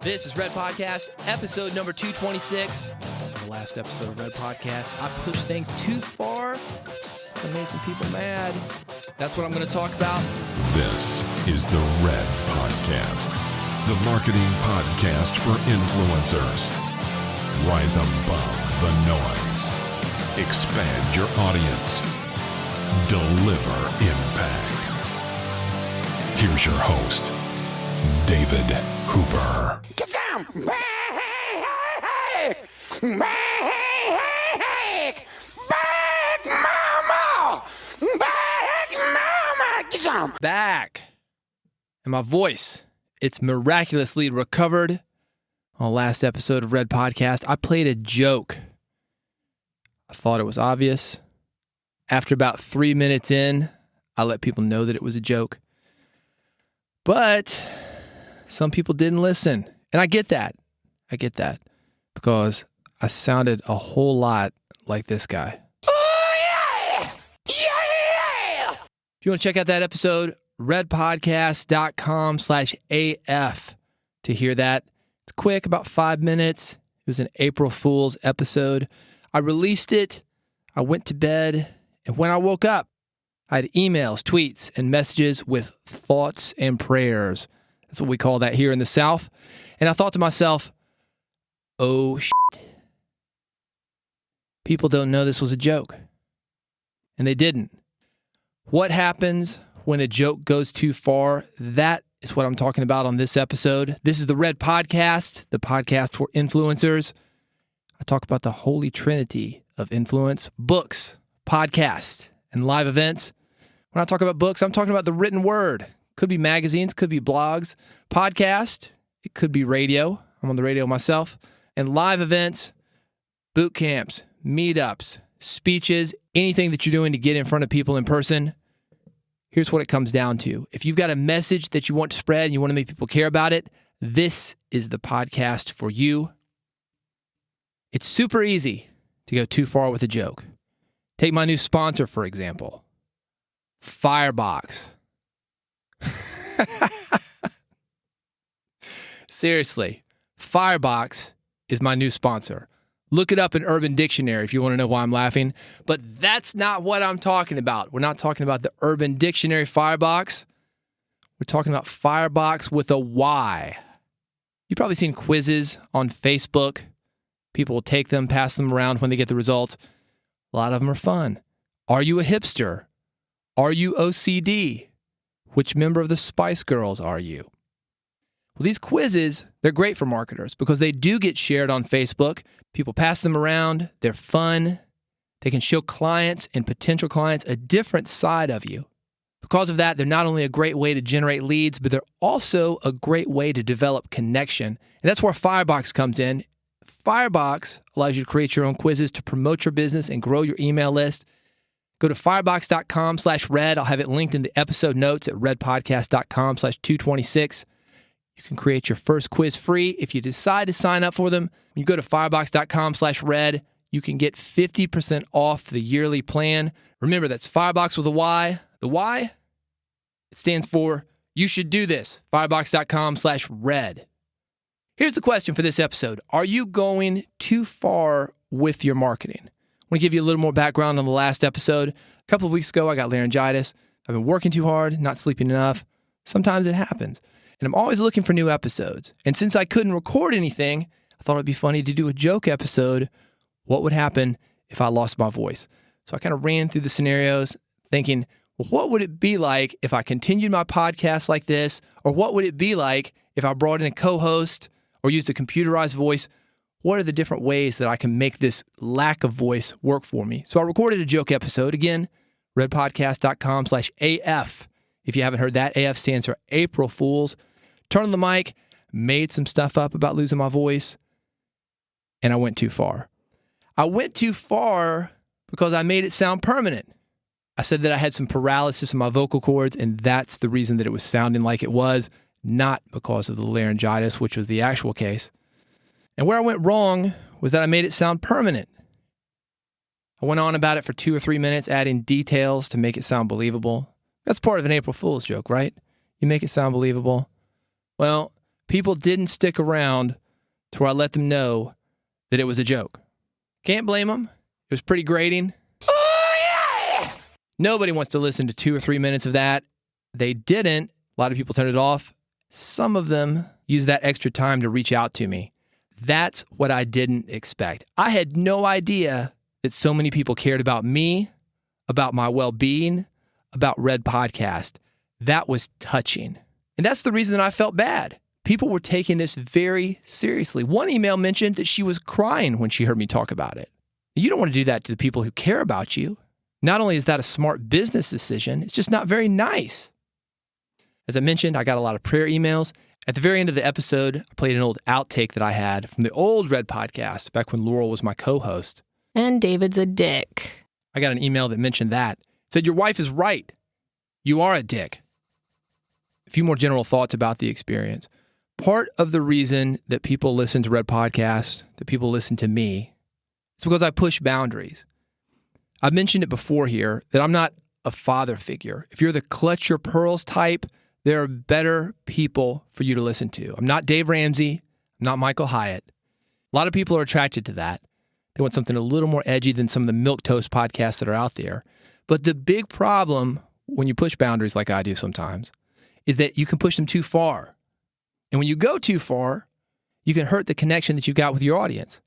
This is Red Podcast, episode number 226. The last episode of Red Podcast, I pushed things too far. I made some people mad. That's what I'm going to talk about. This is the Red Podcast, the marketing podcast for influencers. Rise above the noise. Expand your audience. Deliver impact. Here's your host, David Hooper. Get down! Back, mama! Back, mama! Get down! Back. And my voice, it's miraculously recovered. On the last episode of Red Podcast, I played a joke. I thought it was obvious. After about 3 minutes in, I let people know that it was a joke. But some people didn't listen. And I get that. Because I sounded a whole lot like this guy. Oh, yeah! Yeah! If you want to check out that episode, redpodcast.com/AF to hear that. It's quick, about 5 minutes. It was an April Fool's episode. I released it. I went to bed. And when I woke up, I had emails, tweets, and messages with thoughts and prayers. That's what we call that here in the South. And I thought to myself, oh, shit. People don't know this was a joke. And they didn't. What happens when a joke goes too far? That is what I'm talking about on this episode. This is the Red Podcast, the podcast for influencers. I talk about the holy trinity of influence: books, podcasts, and live events. When I talk about books, I'm talking about the written word. Could be magazines, could be blogs, podcast, it could be radio. I'm on the radio myself. And live events, boot camps, meetups, speeches, anything that you're doing to get in front of people in person. Here's what it comes down to. If you've got a message that you want to spread and you want to make people care about it, this is the podcast for you. It's super easy to go too far with a joke. Take my new sponsor, for example, Firebox. Seriously, Firebox is my new sponsor. Look it up in Urban Dictionary if you want to know why I'm laughing. But that's not what I'm talking about. We're not talking about the Urban Dictionary Firebox. We're talking about Firebox with a Y. You've probably seen quizzes on Facebook. People will take them, pass them around when they get the results. A lot of them are fun. Are you a hipster? Are you OCD? Which member of the Spice Girls are you? Well, these quizzes, they're great for marketers because they do get shared on Facebook. People pass them around. They're fun. They can show clients and potential clients a different side of you. Because of that, they're not only a great way to generate leads, but they're also a great way to develop connection. And that's where Firebox comes in. Firebox allows you to create your own quizzes to promote your business and grow your email list. Go to firebox.com/red. I'll have it linked in the episode notes at redpodcast.com/226. You can create your first quiz free. If you decide to sign up for them, when you go to firebox.com/red, you can get 50% off the yearly plan. Remember, that's Firebox with a Y. The Y, it stands for you should do this. Firebox.com/red. Here's the question for this episode. Are you going too far with your marketing? I want to give you a little more background on the last episode. A couple of weeks ago, I got laryngitis. I've been working too hard, not sleeping enough. Sometimes it happens. And I'm always looking for new episodes. And since I couldn't record anything, I thought it'd be funny to do a joke episode. What would happen if I lost my voice? So I kind of ran through the scenarios thinking, well, what would it be like if I continued my podcast like this? Or what would it be like if I brought in a co-host or used a computerized voice? What are the different ways that I can make this lack of voice work for me? So I recorded a joke episode. Again, redpodcast.com/AF. If you haven't heard that, AF stands for April Fools. Turned on the mic, made some stuff up about losing my voice, and I went too far. I went too far because I made it sound permanent. I said that I had some paralysis in my vocal cords, and that's the reason that it was sounding like it was, not because of the laryngitis, which was the actual case. And where I went wrong was that I made it sound permanent. I went on about it for 2 or 3 minutes, adding details to make it sound believable. That's part of an April Fool's joke, right? You make it sound believable. Well, people didn't stick around to where I let them know that it was a joke. Can't blame them. It was pretty grating. Oh, yeah! Nobody wants to listen to 2 or 3 minutes of that. They didn't. A lot of people turned it off. Some of them used that extra time to reach out to me. That's what I didn't expect. I had no idea that so many people cared about me, about my well-being, about Red Podcast. That was touching. And that's the reason that I felt bad. People were taking this very seriously. One email mentioned that she was crying when she heard me talk about it. You don't want to do that to the people who care about you. Not only is that a smart business decision, it's just not very nice. As I mentioned, I got a lot of prayer emails. At the very end of the episode, I played an old outtake that I had from the old Red Podcast back when Laurel was my co-host. And David's a dick. I got an email that mentioned that. It said, your wife is right. You are a dick. A few more general thoughts about the experience. Part of the reason that people listen to Red Podcast, that people listen to me, is because I push boundaries. I've mentioned it before here that I'm not a father figure. If you're the clutch your pearls type, there are better people for you to listen to. I'm not Dave Ramsey. I'm not Michael Hyatt. A lot of people are attracted to that. They want something a little more edgy than some of the milquetoast podcasts that are out there. But the big problem when you push boundaries like I do sometimes is that you can push them too far. And when you go too far, you can hurt the connection that you've got with your audience.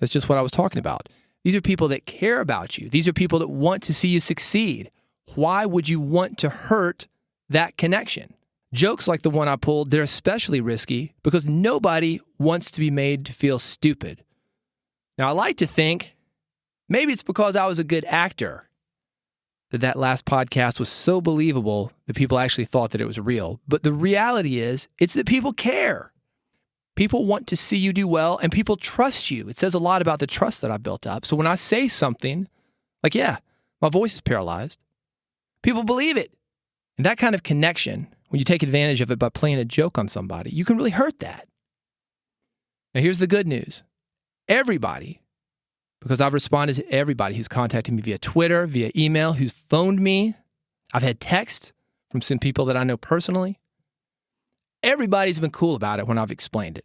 That's just what I was talking about. These are people that care about you. These are people that want to see you succeed. Why would you want to hurt that connection? Jokes like the one I pulled, they're especially risky because nobody wants to be made to feel stupid. Now, I like to think maybe it's because I was a good actor that last podcast was so believable that people actually thought that it was real. But the reality is, it's that people care. People want to see you do well, and people trust you. It says a lot about the trust that I've built up. So when I say something like, yeah, my voice is paralyzed, people believe it. And that kind of connection, when you take advantage of it by playing a joke on somebody, you can really hurt that. Now, here's the good news. Everybody, because I've responded to everybody who's contacted me via Twitter, via email, who's phoned me. I've had texts from some people that I know personally. Everybody's been cool about it when I've explained it.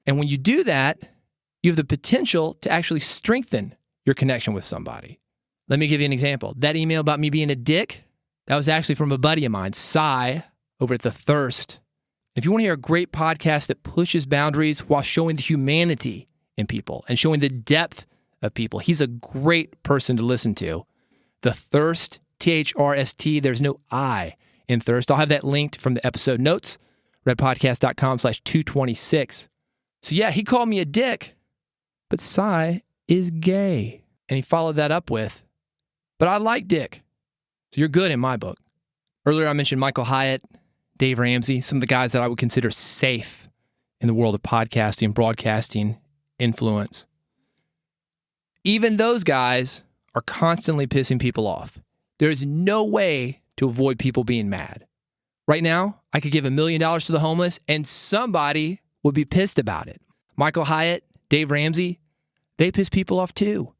And when you do that, you have the potential to actually strengthen your connection with somebody. Let me give you an example. That email about me being a dick, that was actually from a buddy of mine, Cy, over at The Thirst. If you want to hear a great podcast that pushes boundaries while showing the humanity in people and showing the depth of people, he's a great person to listen to. The Thirst, T-H-R-S-T, there's no I in Thirst. I'll have that linked from the episode notes, redpodcast.com/226. So yeah, he called me a dick, but Cy is gay. And he followed that up with, but I like dick. So you're good in my book. Earlier I mentioned Michael Hyatt, Dave Ramsey, some of the guys that I would consider safe in the world of podcasting, broadcasting, influence. Even those guys are constantly pissing people off. There is no way to avoid people being mad. Right now, I could give $1 million to the homeless and somebody would be pissed about it. Michael Hyatt, Dave Ramsey, they piss people off too.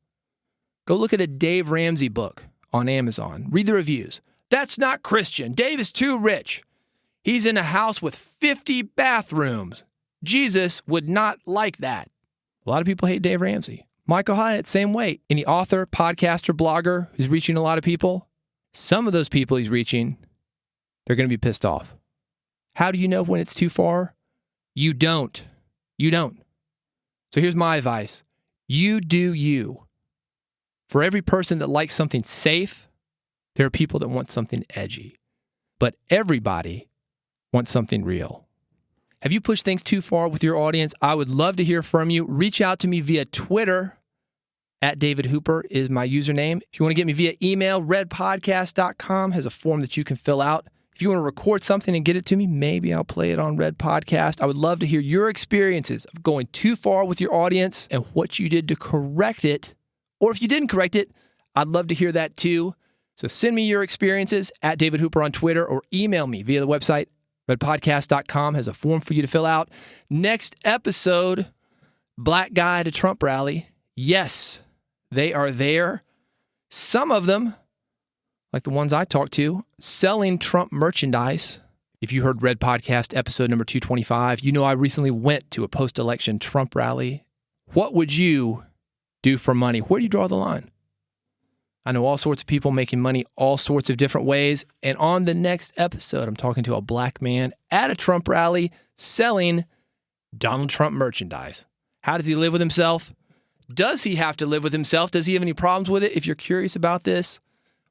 Go look at a Dave Ramsey book on Amazon. Read the reviews. That's not Christian. Dave is too rich. He's in a house with 50 bathrooms. Jesus would not like that. A lot of people hate Dave Ramsey. Michael Hyatt, same way. Any author, podcaster, blogger who's reaching a lot of people, some of those people he's reaching, they're going to be pissed off. How do you know when it's too far? You don't. You don't. So here's my advice. You do you. For every person that likes something safe, there are people that want something edgy. But everybody wants something real. Have you pushed things too far with your audience? I would love to hear from you. Reach out to me via Twitter. @DavidHooper is my username. If you want to get me via email, redpodcast.com has a form that you can fill out. If you want to record something and get it to me, maybe I'll play it on Red Podcast. I would love to hear your experiences of going too far with your audience and what you did to correct it. Or if you didn't correct it, I'd love to hear that too. So send me your experiences @DavidHooper on Twitter or email me via the website. Redpodcast.com has a form for you to fill out. Next episode, Black Guy at a Trump rally. Yes, they are there. Some of them, like the ones I talked to, selling Trump merchandise. If you heard Red Podcast episode number 225, you know I recently went to a post-election Trump rally. What would you do for money? Where do you draw the line? I know all sorts of people making money all sorts of different ways. And on the next episode, I'm talking to a black man at a Trump rally selling Donald Trump merchandise. How does he live with himself? Does he have to live with himself? Does he have any problems with it? If you're curious about this,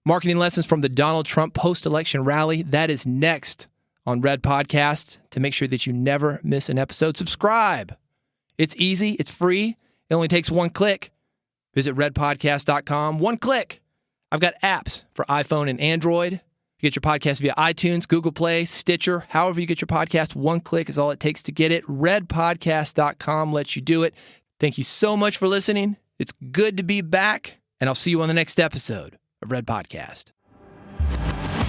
marketing lessons from the Donald Trump post-election rally, that is next on Red Podcast. To make sure that you never miss an episode, subscribe. It's easy. It's free. It only takes one click. Visit redpodcast.com. One click. I've got apps for iPhone and Android. You get your podcast via iTunes, Google Play, Stitcher, however you get your podcast. One click is all it takes to get it. Redpodcast.com lets you do it. Thank you so much for listening. It's good to be back, and I'll see you on the next episode of Red Podcast.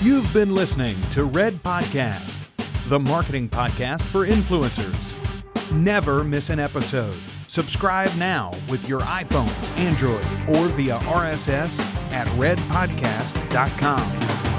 You've been listening to Red Podcast, the marketing podcast for influencers. Never miss an episode. Subscribe now with your iPhone, Android, or via RSS at redpodcast.com.